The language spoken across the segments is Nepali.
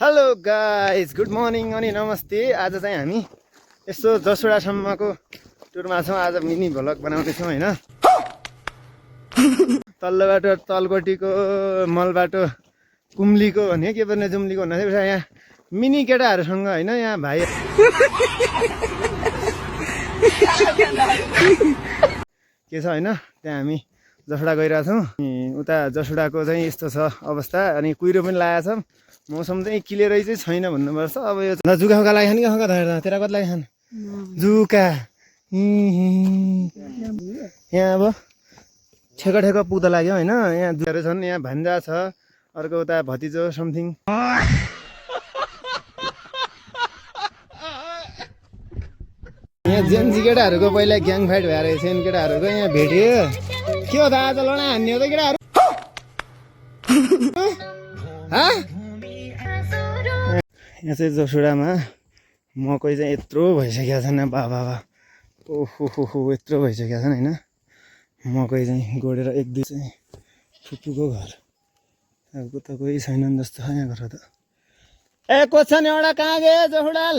हेलो गाइज गुड मर्निङ अनि नमस्ते। आज चाहिँ हामी यसो जसुडासम्मको टुरमा छौँ। आज मिनी भ्लग बनाउँदैछौँ होइन। तल्लो बाटो तलकोटीको मल बाटो कुम्लीको भने के पर्ने जुम्लीको भन्दा चाहिँ यहाँ मिनी केटाहरूसँग होइन। यहाँ भाइ के छ होइन, त्यहाँ हामी जसुडा गइरहेछौँ। उता जसुडाको चाहिँ यस्तो छ अवस्था। अनि कुहिरो पनि लागेको छ, मौसम चाहिँ क्लियरै चाहिँ छैन भन्नुपर्छ। अब यो जुका फुका लाग्यो नि कहाँका धरेर तेरा कति लाग्यो जुका। यहाँ अब ठेको ठेको पुग्दा लाग्यो होइन। यहाँ जुहरू छन्, यहाँ भान्जा छ, अर्को उता भतिजो समथिङ। यहाँ जेन्जी केटाहरूको पहिला ग्याङ फाइट भएर सेन केटाहरूको यहाँ भेटियो। के हो त आज लडा हान्ने हो त केटाहरू? यहाँ चाहिँ जसुडामा मकै चाहिँ यत्रो भइसकेको छ नि बाबा। ओहो यत्रो भइसकेको छ होइन। मकै चाहिँ गोडेर एक दुई चाहिँ फुपूको घर। अब त कोही छैनन् जस्तो छ यहाँ घर त। ए कोछन् एउटा कहाँ गयो जसुडाल?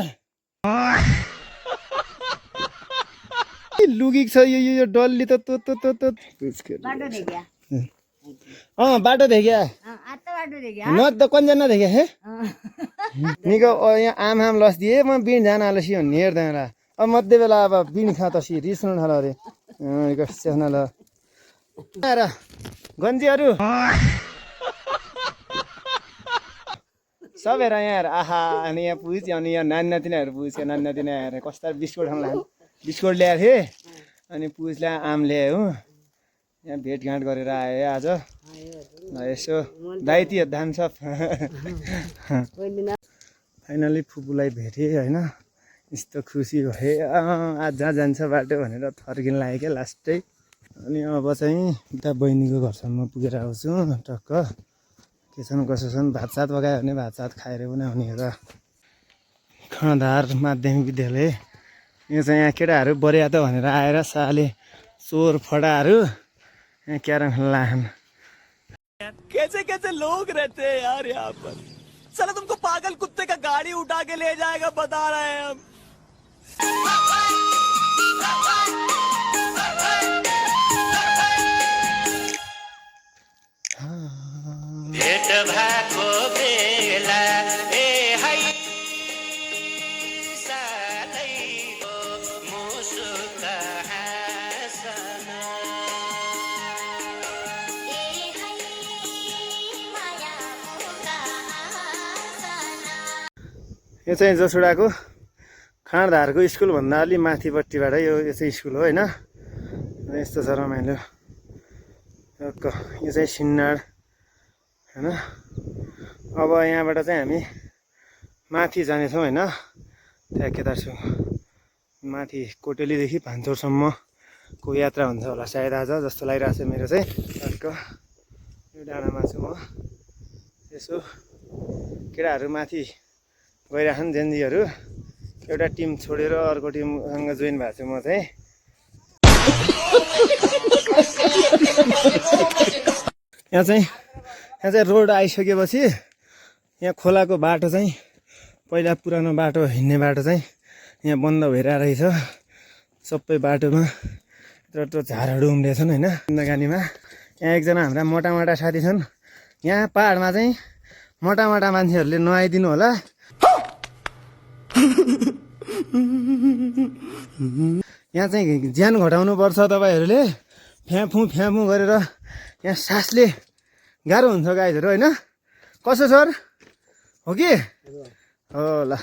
लुगिक छ यो डल्ली त बाटो देखिया न त कन्जना देखिया हे निको यहाँ आम लस दिए म बिन जान आलसी भन्ने हेर्दैन। अब मध्य बेला अब बिन खा त रिस न थाल अरे ल गन्जीहरू सबैहरू यहाँ आहा। अनि यहाँ पुग्यो अनि यहाँ नानी नातिनाहरू पुग्यो। नानी नातिना आएर कस्ता बिस्कुट खान लाग्यो। बिस्कुट ल्याएको थिएँ अनि पुजले आम ल्याएँ हो। यहाँ भेटघाट गरेर आएँ आज। यसो दाइती धान्छ। फाइनली फुपूलाई भेटेँ होइन। यस्तो खुसी भए आज जहाँ जान्छ बाटो भनेर फर्किन लाग्यो क्या लास्टै। अनि अब चाहिँ उता बहिनीको घरसम्म पुगेर आउँछु टक्क। के छन् कसो छन्, भात सात पकायो भने भात सात खाएर पनि आउने र। खँधार माध्यमिक विद्यालय। यो चाहिँ यहाँ केटाहरू बरिया त भनेर आएर साले चोर फटाहरू यहाँ क्यारम खेल्न लाग्छन्। कैसे कैसे लोग रहते हैं यार यहाँ पर। साला तुमको पागल कुत्ते का गाड़ी उठा के ले जाएगा बता रहे हैं हम। भेट भएको बेला ए हाय सालैको मुसुक हाँसन ए हाय मायाको हाँसन। यो चाहिँ जसुडाको खाँडधारको स्कुलभन्दा अलि माथिपट्टिबाट यो चाहिँ स्कुल हो होइन। यस्तो छ रमाइलो। यो चाहिँ सिन्नाड होइन। अब यहाँबाट चाहिँ हामी माथि जानेछौँ होइन। त्यहाँ केदारछु माथि कोटेलीदेखि भान्चोरसम्मको यात्रा हुन्छ होला सायद आज जस्तो लागिरहेको छ मेरो चाहिँ। टक्क यो डाँडामा छु म। यसो केटाहरू माथि गइरहेछन् जेन्जीहरू। एउटा टिम छोडेर अर्को टिमसँग जोइन भएको छु म चाहिँ। यहाँ चाहिँ रोड आइसकेपछि यहाँ खोलाको बाटो चाहिँ पहिला पुरानो बाटो हिँड्ने बाटो चाहिँ यहाँ बन्द भइरहेको रहेछ। सबै बाटोमा यत्रो झारहरू उम्रिएछन् होइन जिन्दगानीमा। यहाँ एकजना हाम्रा मोटा साथी छन्। यहाँ पाहाडमा चाहिँ मोटा मान्छेहरूले नुहाइदिनु होला। यहाँ चाहिँ ज्यान घटाउनु पर्छ तपाईँहरूले। फ्याफु गरेर यहाँ सासले गाह्रो हुन्छ गाइजहरू होइन। कसो सर हो कि हो ल।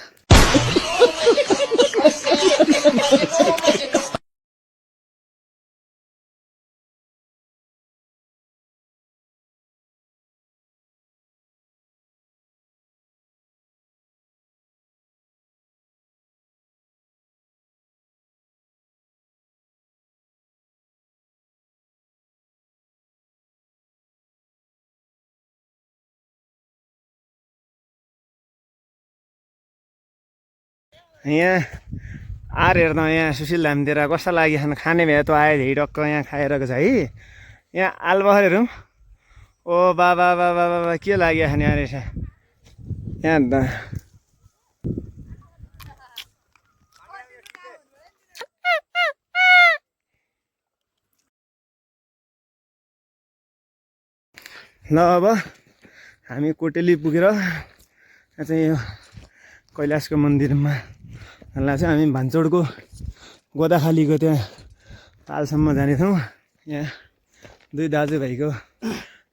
यहाँ आर हेर्दा यहाँ सुशील धामतिर कस्तो लाग्यो खाने भए त आयो टक्क यहाँ खाइरहेको छ है। यहाँ आलबखरहरू ओ बाबा के लाग्यो खाने रहेछ। यहाँ ल अब हामी कोटेली पुगेर चाहिँ यो कैलाशको मन्दिरमा लाग्छ। हामी भान्चोडको गोदाखालीको त्यहाँ तालसम्म जानेछौँ। यहाँ दुई दाजुभाइको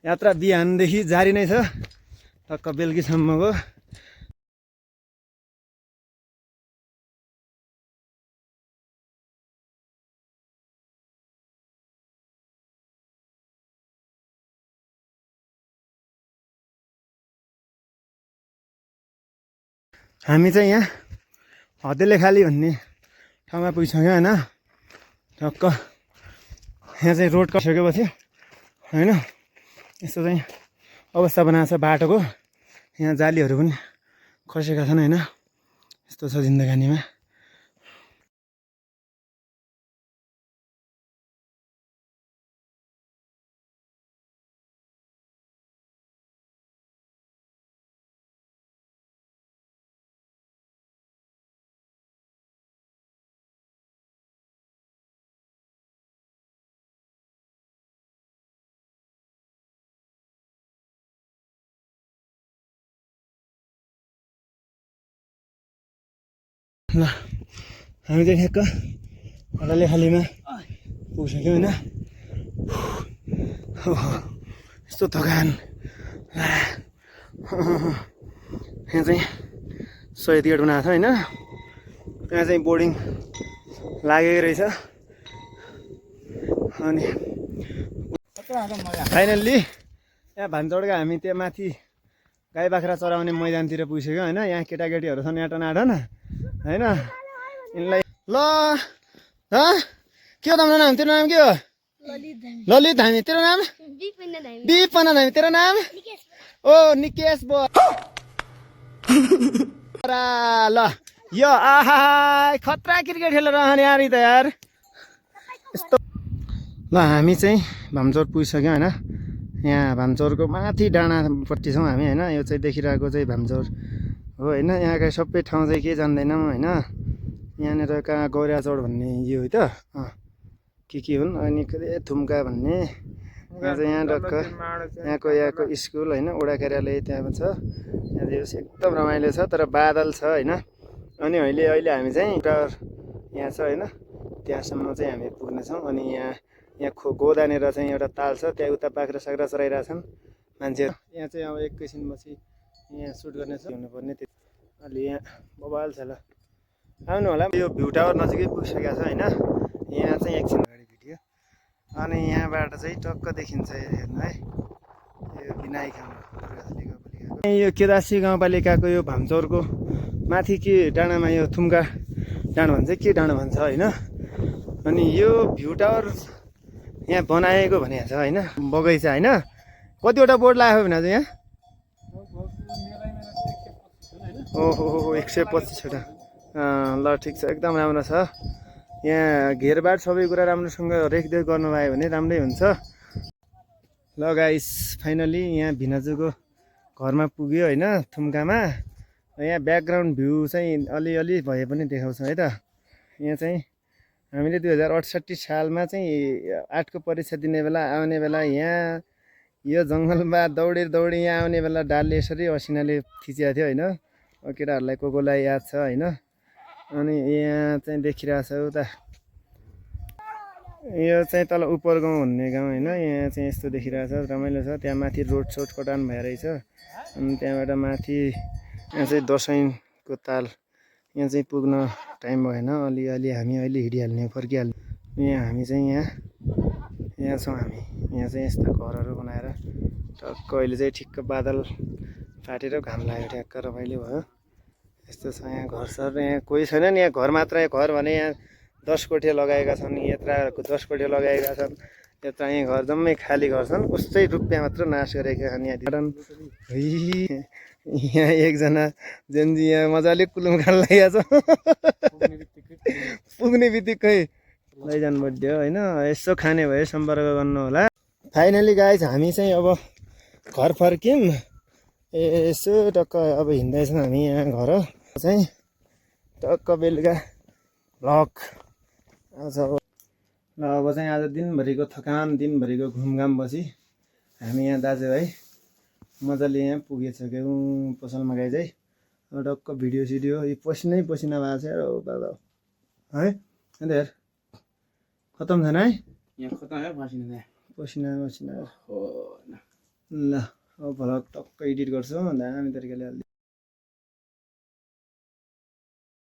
यात्रा बिहानदेखि जारी नै छ टक्क बेलुकीसम्मको। हामी चाहिँ यहाँ हतेलेखाली भन्ने ठाउँमा पुगिसक्यो होइन। टक्क यहाँ चाहिँ रोड कटिसकेपछि होइन यस्तो चाहिँ अवस्था बनाएको छ बाटोको। यहाँ जालीहरू पनि खसेका छन् होइन। यस्तो छ जिन्दगानीमा। ल हामी चाहिँ ठ्याक्क हतेलेखालीमा पुगिसक्यौँ होइन। यस्तो थकान। यहाँ चाहिँ सय गेट बनाएको छ होइन। यहाँ चाहिँ बोर्डिङ लागेको रहेछ। अनि फाइनल्ली यहाँ भान्चोडका हामी त्यहाँ माथि गाई बाख्रा चराउने मैदानतिर पुगिसक्यो होइन। यहाँ केटाकेटीहरू छन् याटन होइन। यिनलाई ल के हो तिम्रो नाम? तेरो नाम के हो? ललित धामी। तेरो नाम? विपना धामी। तेरो नाम? ओ निकेश बो। ल यो आहा खतरा क्रिकेट खेलेर रहने यार त यार यस्तो। ल हामी चाहिँ भान्चोड पुगिसक्यौँ होइन। यहाँ भान्चोडको माथि डाँडापट्टि छौँ हामी होइन। यो चाहिँ देखिरहेको चाहिँ भान्चोड हो होइन। यहाँका सबै ठाउँ चाहिँ के जान्दैनौँ होइन। यहाँनिर कहाँ गौराचोड भन्ने यो है त के हुन्। अनि थुम्का भन्ने यहाँ चाहिँ यहाँ डक्क यहाँको स्कुल होइन। वडा कार्यालय त्यहाँ छ। यहाँ चाहिँ एकदम रमाइलो छ तर बादल छ होइन। अनि अहिले हामी चाहिँ यहाँ छ होइन। त्यहाँसम्म चाहिँ हामी पुग्नेछौँ। अनि यहाँ गोदानेर चाहिँ एउटा ताल छ। त्यहाँ उता बाख्रा साख्रा चराइरहेछन् मान्छेहरू। यहाँ चाहिँ अब एकैछिनपछि यहाँ सुट गर्नेछ हुनुपर्ने। अलि यहाँ बबाल छ। ल आउनु होला। यो भ्यू टावर नजिकै पुगिसकेको छ होइन। यहाँ चाहिँ एकछिन अगाडि भिडियो। अनि यहाँबाट चाहिँ टक्क देखिन्छ हेर्नु है। यो विनायक यो केदासी गाउँपालिकाको यो भान्चोडको माथि के डाँडामा यो थुम्का डाँडा भन्छ के डाँडा भन्छ होइन। अनि यो भ्यू टावर यहाँ बनाएको भनेको छ होइन। बगैँचा होइन। कतिवटा बोर्ड लाग्यो भने चाहिँ यहाँ ओहो 125वटा। ल ठिक छ एकदम राम्रो छ। यहाँ घेरबार सबै कुरा राम्रोसँग रेखदेख गर्नुभयो भने राम्रै हुन्छ। ल गाइस फाइनली यहाँ भिनाजुको घरमा पुग्यो होइन थुम्कामा। यहाँ ब्याकग्राउन्ड भ्यू चाहिँ अलिअलि भए पनि देखाउँछ है त। यहाँ चाहिँ हामीले 2068 सालमा चाहिँ 8को परीक्षा दिने बेला आउने बेला यहाँ यो जङ्गलमा दौडी यहाँ आउने बेला डालले यसरी असिनाले थिचेको थियो होइन। केटाहरूलाई कोलाई याद छ होइन। अनि यहाँ चाहिँ देखिरहेछ उता यो चाहिँ तल उपर गाउँ भन्ने गाउँ होइन। यहाँ चाहिँ यस्तो देखिरहेछ रमाइलो छ। त्यहाँ माथि रोड सोड कटान भएर रहेछ। अनि त्यहाँबाट माथि यहाँ चाहिँ दसैँको ताल। यहाँ चाहिँ पुग्न टाइम भएन। अलि हामी अहिले हिँडिहाल्ने फर्किहाल्ने। यहाँ हामी चाहिँ यहाँ छौँ हामी। यहाँ चाहिँ यस्तो घरहरू बनाएर टक्क अहिले चाहिँ ठिक्क बादल फाटेर घाम लाग्यो ठ्याक्क रमाइलो भयो। यस्तो छ यहाँ घरसर। यहाँ कोही छैन नि। यहाँ घर मात्र घर भने यहाँ 10 कोठे लगाएका छन्। यत्रको 10 कोठे लगाएका छन्। यत्र यहाँ घर जम्मै खाली घर छन्। उस्तै रुपियाँ मात्र नाश गरेका छन्। यहाँ एकजना जेन्जी यहाँ मजाले कुलुम खान लागेको छ। पुग्ने बित्तिकै लैजानु पर्यो होइन। यसो खाने भए सम्पर्क गर्नु होला। फाइनली गाइज हामी चाहिँ अब घर फर्क्यौँ। यसो टक्क अब हिँड्दैछौँ हामी यहाँ घर चाहिँ टक्क बेलुका भ्लग आज अब ल अब चाहिँ आज दिनभरिको थकान दिनभरिको घुमघाम बसी हामी यहाँ दाजुभाइ मजाले यहाँ पुगिसक्यौँ पसलमा गए चाहिँ अब टक्क भिडियो सिडियो यो पसिनै पसिना भएको छ यार ओ बाबा है अन्त हेर खतम छैन है यहाँ खतम है पसिना पसिना पसिना हो ल अब भ्लग टक्क एडिट गर्छु दामी तरिकाले हाल्दै